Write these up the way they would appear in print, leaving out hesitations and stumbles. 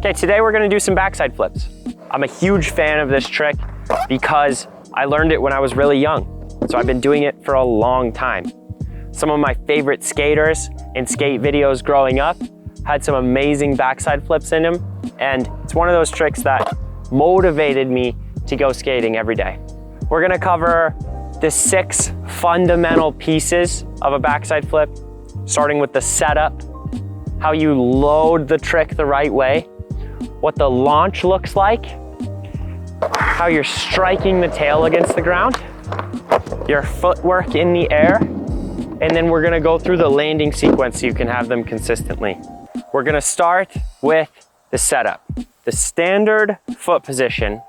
Okay, today we're gonna do some backside flips. I'm a huge fan of this trick because I learned it when I was really young. So I've been doing it for a long time. Some of my favorite skaters and skate videos growing up had some amazing backside flips in them. And it's one of those tricks that motivated me to go skating every day. We're gonna cover the 6 fundamental pieces of a backside flip, starting with the setup, how you load the trick the right way, what the launch looks like, how you're striking the tail against the ground, your footwork in the air, and then we're gonna go through the landing sequence so you can have them consistently. We're gonna start with the setup. The standard foot position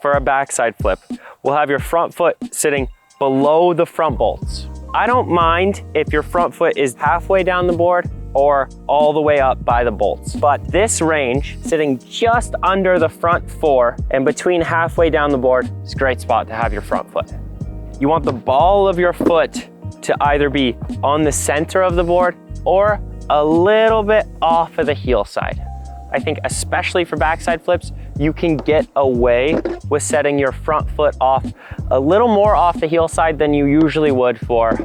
for a backside flip will have your front foot sitting below the front bolts. I don't mind if your front foot is halfway down the board or all the way up by the bolts, but this range, sitting just under the front 4 and between halfway down the board, is a great spot to have your front foot. You want the ball of your foot to either be on the center of the board or a little bit off of the heel side. I think especially for backside flips, you can get away with setting your front foot off a little more off the heel side than you usually would for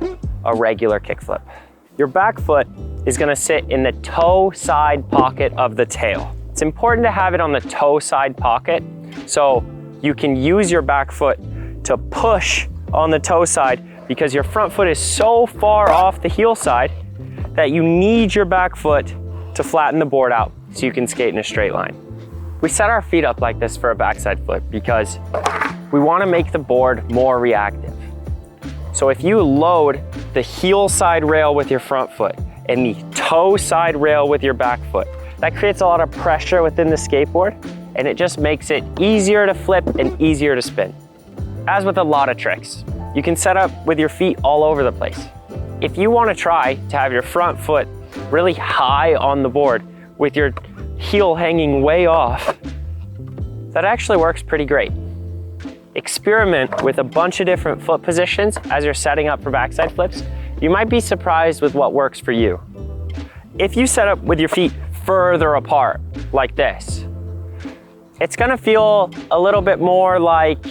a regular kickflip. Your back foot is gonna sit in the toe side pocket of the tail. It's important to have it on the toe side pocket so you can use your back foot to push on the toe side, because your front foot is so far off the heel side that you need your back foot to flatten the board out so you can skate in a straight line. We set our feet up like this for a backside flip because we want to make the board more reactive. So if you load the heel side rail with your front foot and the toe side rail with your back foot, that creates a lot of pressure within the skateboard, and it just makes it easier to flip and easier to spin. As with a lot of tricks, you can set up with your feet all over the place. If you want to try to have your front foot really high on the board with your heel hanging way off, that actually works pretty great. Experiment with a bunch of different foot positions as you're setting up for backside flips. You might be surprised with what works for you. If you set up with your feet further apart like this, it's gonna feel a little bit more like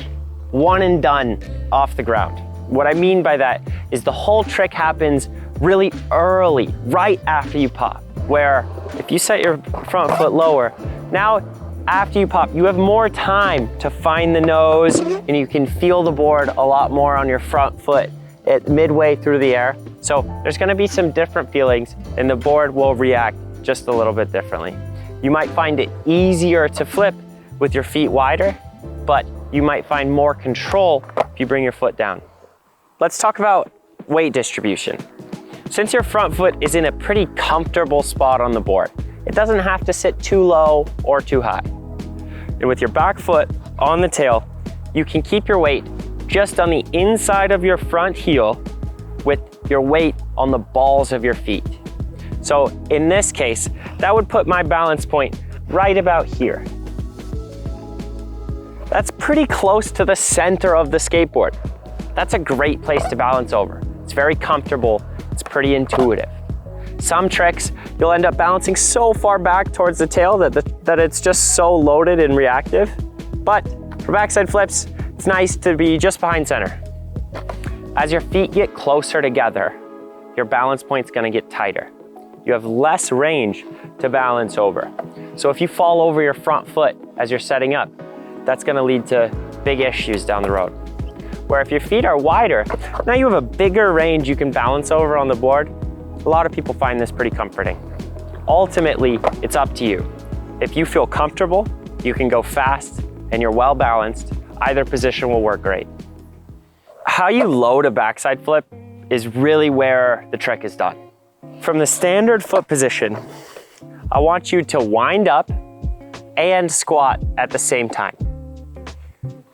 one and done off the ground. What I mean by that is the whole trick happens really early, right after you pop, where if you set your front foot lower, now after you pop, you have more time to find the nose and you can feel the board a lot more on your front foot at midway through the air. So there's gonna be some different feelings and the board will react just a little bit differently. You might find it easier to flip with your feet wider, but you might find more control if you bring your foot down. Let's talk about weight distribution. Since your front foot is in a pretty comfortable spot on the board, it doesn't have to sit too low or too high. And with your back foot on the tail, you can keep your weight just on the inside of your front heel with your weight on the balls of your feet. So in this case, that would put my balance point right about here. That's pretty close to the center of the skateboard. That's a great place to balance over. It's very comfortable, it's pretty intuitive. Some tricks, you'll end up balancing so far back towards the tail that it's just so loaded and reactive. But for backside flips, it's nice to be just behind center. As your feet get closer together, your balance point's gonna get tighter. You have less range to balance over. So if you fall over your front foot as you're setting up, that's gonna lead to big issues down the road. Where if your feet are wider, now you have a bigger range you can balance over on the board. A lot of people find this pretty comforting. Ultimately, it's up to you. If you feel comfortable, you can go fast and you're well balanced, either position will work great. How you load a backside flip is really where the trick is done. From the standard foot position, I want you to wind up and squat at the same time.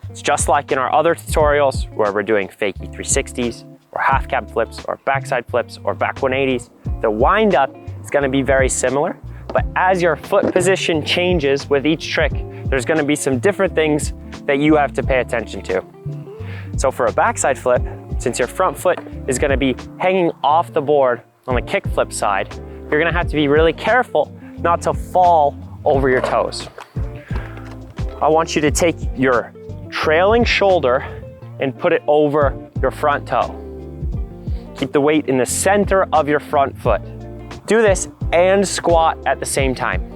It's just like in our other tutorials where we're doing fakie 360s or half cab flips or backside flips or back 180s. The wind up is gonna be very similar, but as your foot position changes with each trick, there's gonna be some different things that you have to pay attention to. So for a backside flip, since your front foot is gonna be hanging off the board on the kick flip side, you're gonna have to be really careful not to fall over your toes. I want you to take your trailing shoulder and put it over your front toe. Keep the weight in the center of your front foot. Do this and squat at the same time.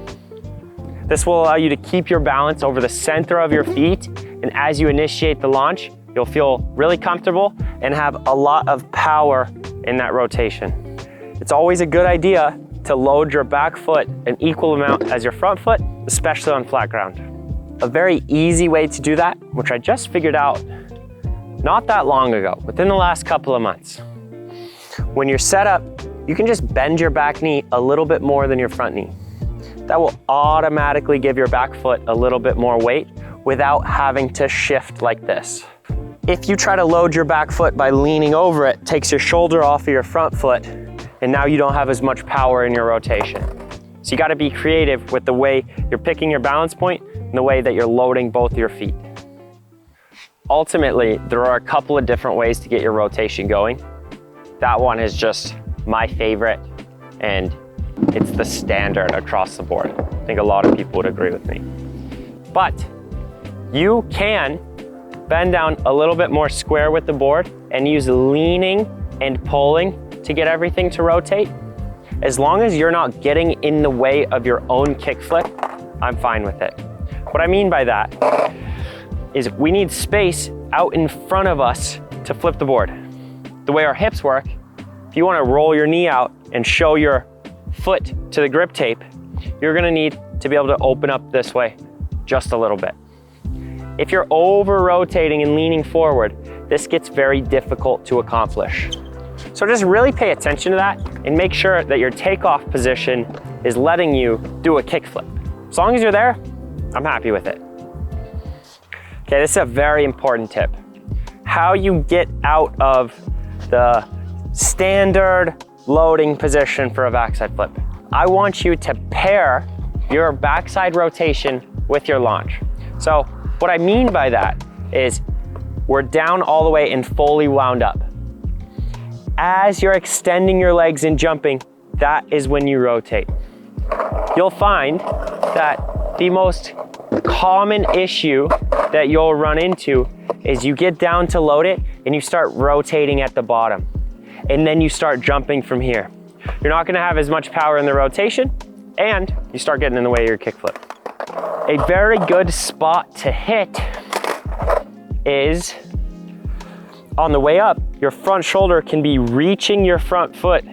This will allow you to keep your balance over the center of your feet, and as you initiate the launch, you'll feel really comfortable and have a lot of power in that rotation. It's always a good idea to load your back foot an equal amount as your front foot, especially on flat ground. A very easy way to do that, which I just figured out not that long ago, within the last couple of months. When you're set up, you can just bend your back knee a little bit more than your front knee. That will automatically give your back foot a little bit more weight without having to shift like this. If you try to load your back foot by leaning over it, takes your shoulder off of your front foot, and now you don't have as much power in your rotation. So you gotta be creative with the way you're picking your balance point and the way that you're loading both your feet. Ultimately, there are a couple of different ways to get your rotation going. That one is just my favorite, and it's the standard across the board. I think a lot of people would agree with me. But you can bend down a little bit more square with the board and use leaning and pulling to get everything to rotate. As long as you're not getting in the way of your own kickflip, I'm fine with it. What I mean by that is we need space out in front of us to flip the board. The way our hips work, if you want to roll your knee out and show your foot to the grip tape, you're going to need to be able to open up this way just a little bit. If you're over rotating and leaning forward, this gets very difficult to accomplish. So just really pay attention to that and make sure that your takeoff position is letting you do a kickflip. As long as you're there, I'm happy with it. Okay, this is a very important tip. How you get out of the standard loading position for a backside flip. I want you to pair your backside rotation with your launch. So what I mean by that is we're down all the way and fully wound up. As you're extending your legs and jumping, that is when you rotate. You'll find that the most common issue that you'll run into is you get down to load it and you start rotating at the bottom. And then you start jumping from here. You're not gonna have as much power in the rotation, and you start getting in the way of your kickflip. A very good spot to hit is on the way up, your front shoulder can be reaching your front foot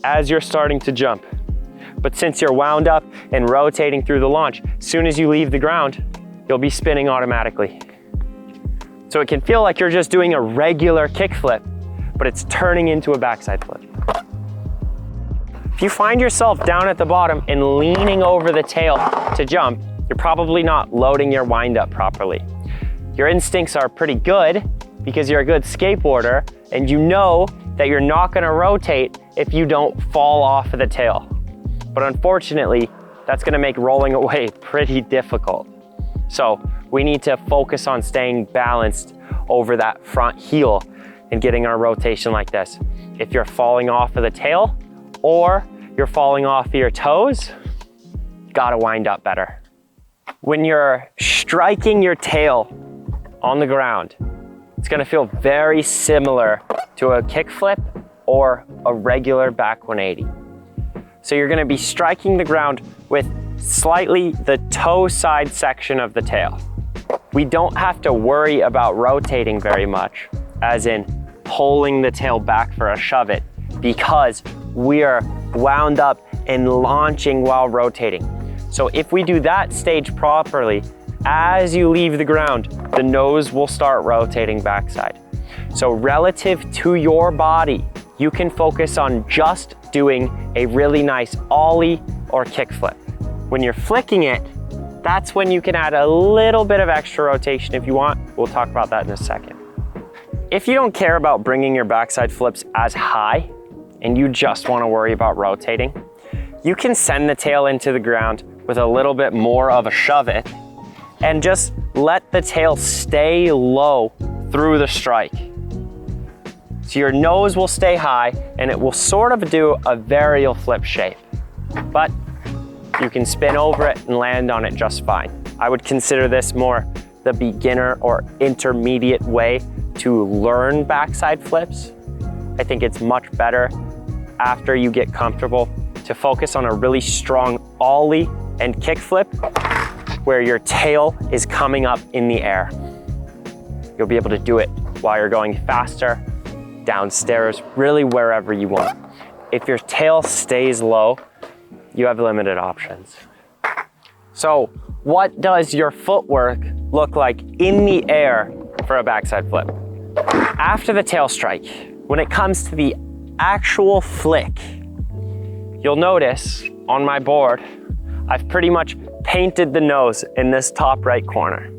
as you're starting to jump. But since you're wound up and rotating through the launch, as soon as you leave the ground, you'll be spinning automatically. So it can feel like you're just doing a regular kickflip, but it's turning into a backside flip. If you find yourself down at the bottom and leaning over the tail to jump, you're probably not loading your wind up properly. Your instincts are pretty good because you're a good skateboarder and you know that you're not gonna rotate if you don't fall off of the tail. But unfortunately, that's gonna make rolling away pretty difficult. So we need to focus on staying balanced over that front heel and getting our rotation like this. If you're falling off of the tail or you're falling off of your toes, you gotta wind up better. When you're striking your tail on the ground, it's gonna feel very similar to a kickflip or a regular back 180. So you're gonna be striking the ground with slightly the toe side section of the tail. We don't have to worry about rotating very much, as in pulling the tail back for a shove it, because we are wound up and launching while rotating. So if we do that stage properly, as you leave the ground, the nose will start rotating backside. So relative to your body, you can focus on just doing a really nice ollie or kickflip. When you're flicking it, that's when you can add a little bit of extra rotation if you want. We'll talk about that in a second. If you don't care about bringing your backside flips as high and you just want to worry about rotating, you can send the tail into the ground with a little bit more of a shove it and just let the tail stay low through the strike. So your nose will stay high and it will sort of do a varial flip shape. But you can spin over it and land on it just fine. I would consider this more the beginner or intermediate way to learn backside flips. I think it's much better after you get comfortable to focus on a really strong ollie and kick flip where your tail is coming up in the air. You'll be able to do it while you're going faster, downstairs, really wherever you want. If your tail stays low, you have limited options. So what does your footwork look like in the air for a backside flip? After the tail strike, when it comes to the actual flick, you'll notice on my board, I've pretty much painted the nose in this top right corner.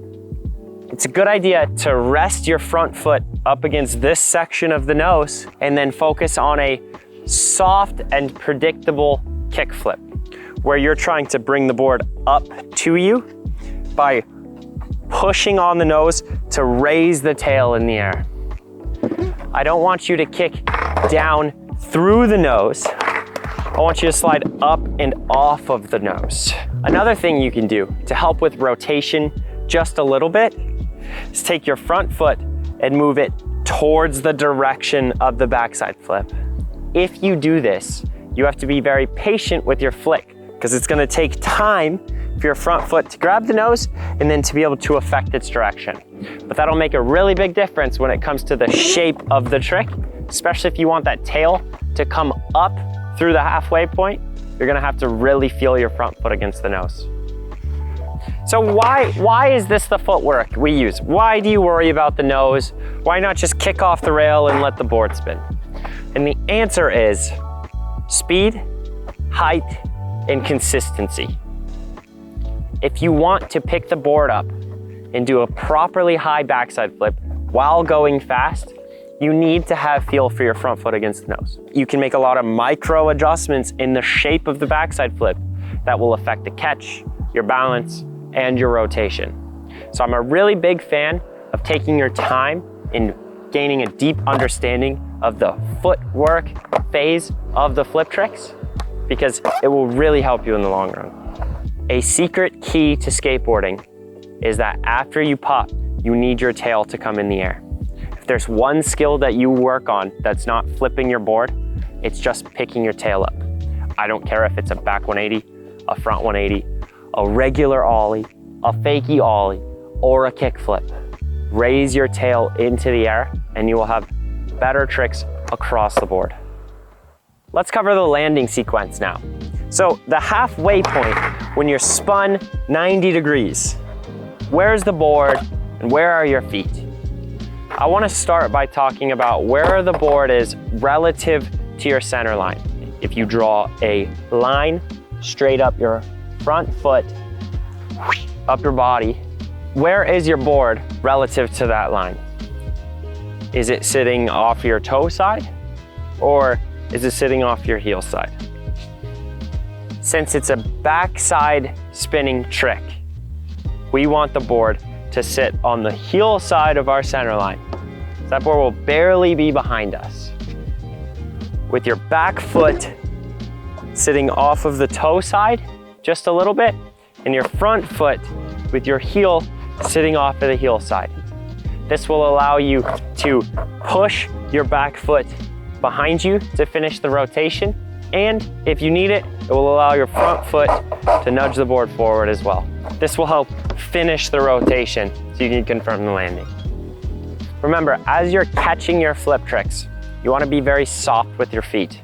It's a good idea to rest your front foot up against this section of the nose and then focus on a soft and predictable kick flip, where you're trying to bring the board up to you by pushing on the nose to raise the tail in the air. I don't want you to kick down through the nose. I want you to slide up and off of the nose. Another thing you can do to help with rotation just a little bit is take your front foot and move it towards the direction of the backside flip. If you do this, you have to be very patient with your flick because it's going to take time for your front foot to grab the nose and then to be able to affect its direction. But that'll make a really big difference when it comes to the shape of the trick, especially if you want that tail to come up through the halfway point. You're going to have to really feel your front foot against the nose. So why is this the footwork we use? Why do you worry about the nose? Why not just kick off the rail and let the board spin? And the answer is speed, height, and consistency. If you want to pick the board up and do a properly high backside flip while going fast, you need to have feel for your front foot against the nose. You can make a lot of micro adjustments in the shape of the backside flip that will affect the catch, your balance, and your rotation. So I'm a really big fan of taking your time in gaining a deep understanding of the footwork phase of the flip tricks because it will really help you in the long run. A secret key to skateboarding is that after you pop, you need your tail to come in the air. If there's one skill that you work on that's not flipping your board, it's just picking your tail up. I don't care if it's a back 180, a front 180, a regular ollie, a fakie ollie, or a kick flip. Raise your tail into the air and you will have better tricks across the board. Let's cover the landing sequence now. So the halfway point, when you're spun 90 degrees, where's the board and where are your feet? I want to start by talking about where the board is relative to your center line. If you draw a line straight up your front foot, up your body, where is your board relative to that line? Is it sitting off your toe side or is it sitting off your heel side? Since it's a backside spinning trick, we want the board to sit on the heel side of our center line. So that board will barely be behind us. With your back foot sitting off of the toe side just a little bit, and your front foot with your heel sitting off of the heel side. This will allow you to push your back foot behind you to finish the rotation, and if you need it, it will allow your front foot to nudge the board forward as well. This will help finish the rotation so you can confirm the landing. Remember, as you're catching your flip tricks, you want to be very soft with your feet.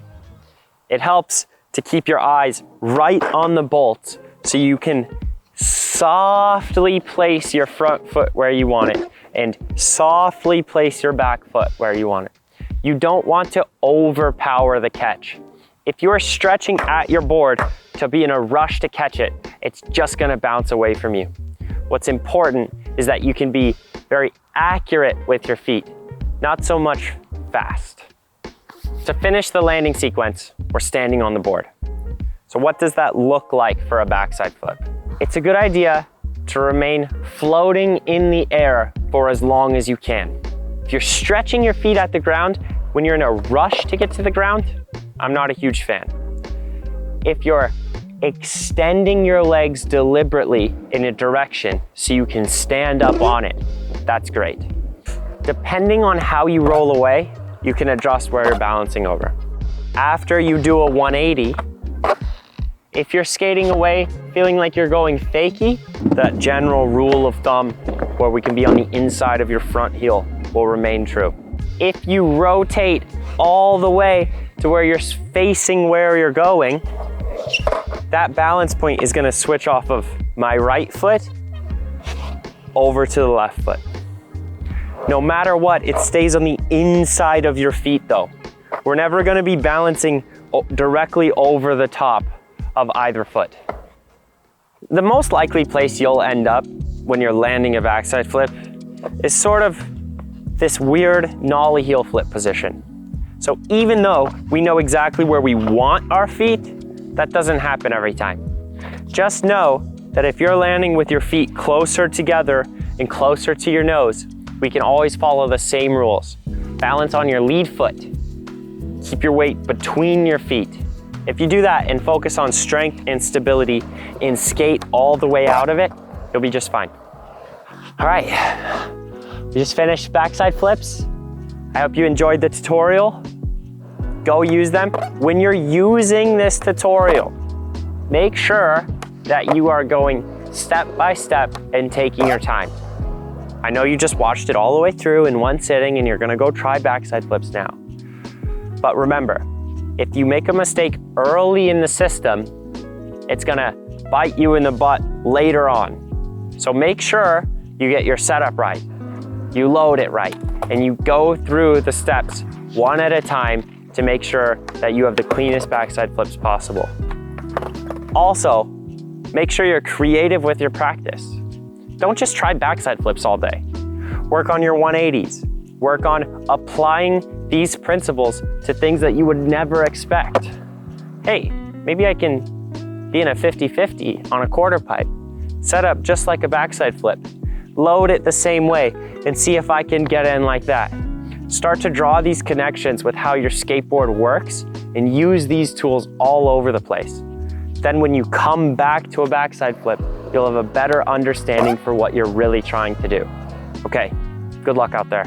It helps to keep your eyes right on the bolts so you can softly place your front foot where you want it and softly place your back foot where you want it. You don't want to overpower the catch. If you're stretching at your board to be in a rush to catch it, it's just going to bounce away from you. What's important is that you can be very accurate with your feet, not so much fast. To finish the landing sequence, we're standing on the board. So what does that look like for a backside flip? It's a good idea to remain floating in the air for as long as you can. If you're stretching your feet at the ground when you're in a rush to get to the ground, I'm not a huge fan. If you're extending your legs deliberately in a direction so you can stand up on it. That's great. Depending on how you roll away, you can adjust where you're balancing over. After you do a 180, if you're skating away feeling like you're going fakie, that general rule of thumb where we can be on the inside of your front heel will remain true. If you rotate all the way to where you're facing where you're going, that balance point is gonna switch off of my right foot over to the left foot. No matter what, it stays on the inside of your feet though. We're never gonna be balancing directly over the top of either foot. The most likely place you'll end up when you're landing a backside flip is sort of this weird nollie heel flip position. So even though we know exactly where we want our feet, that doesn't happen every time. Just know that if you're landing with your feet closer together and closer to your nose, we can always follow the same rules. Balance on your lead foot. Keep your weight between your feet. If you do that and focus on strength and stability and skate all the way out of it, you'll be just fine. All right, we just finished backside flips. I hope you enjoyed the tutorial. Go use them. When you're using this tutorial, make sure that you are going step by step and taking your time. I know you just watched it all the way through in one sitting and you're gonna go try backside flips now. But remember, if you make a mistake early in the system, it's gonna bite you in the butt later on. So make sure you get your setup right, you load it right, and you go through the steps one at a time to make sure that you have the cleanest backside flips possible. Also, make sure you're creative with your practice. Don't just try backside flips all day. Work on your 180s. Work on applying these principles to things that you would never expect. Hey, maybe I can be in a 50-50 on a quarter pipe. Set up just like a backside flip. Load it the same way and see if I can get in like that. Start to draw these connections with how your skateboard works and use these tools all over the place. Then when you come back to a backside flip, you'll have a better understanding for what you're really trying to do. Okay, good luck out there.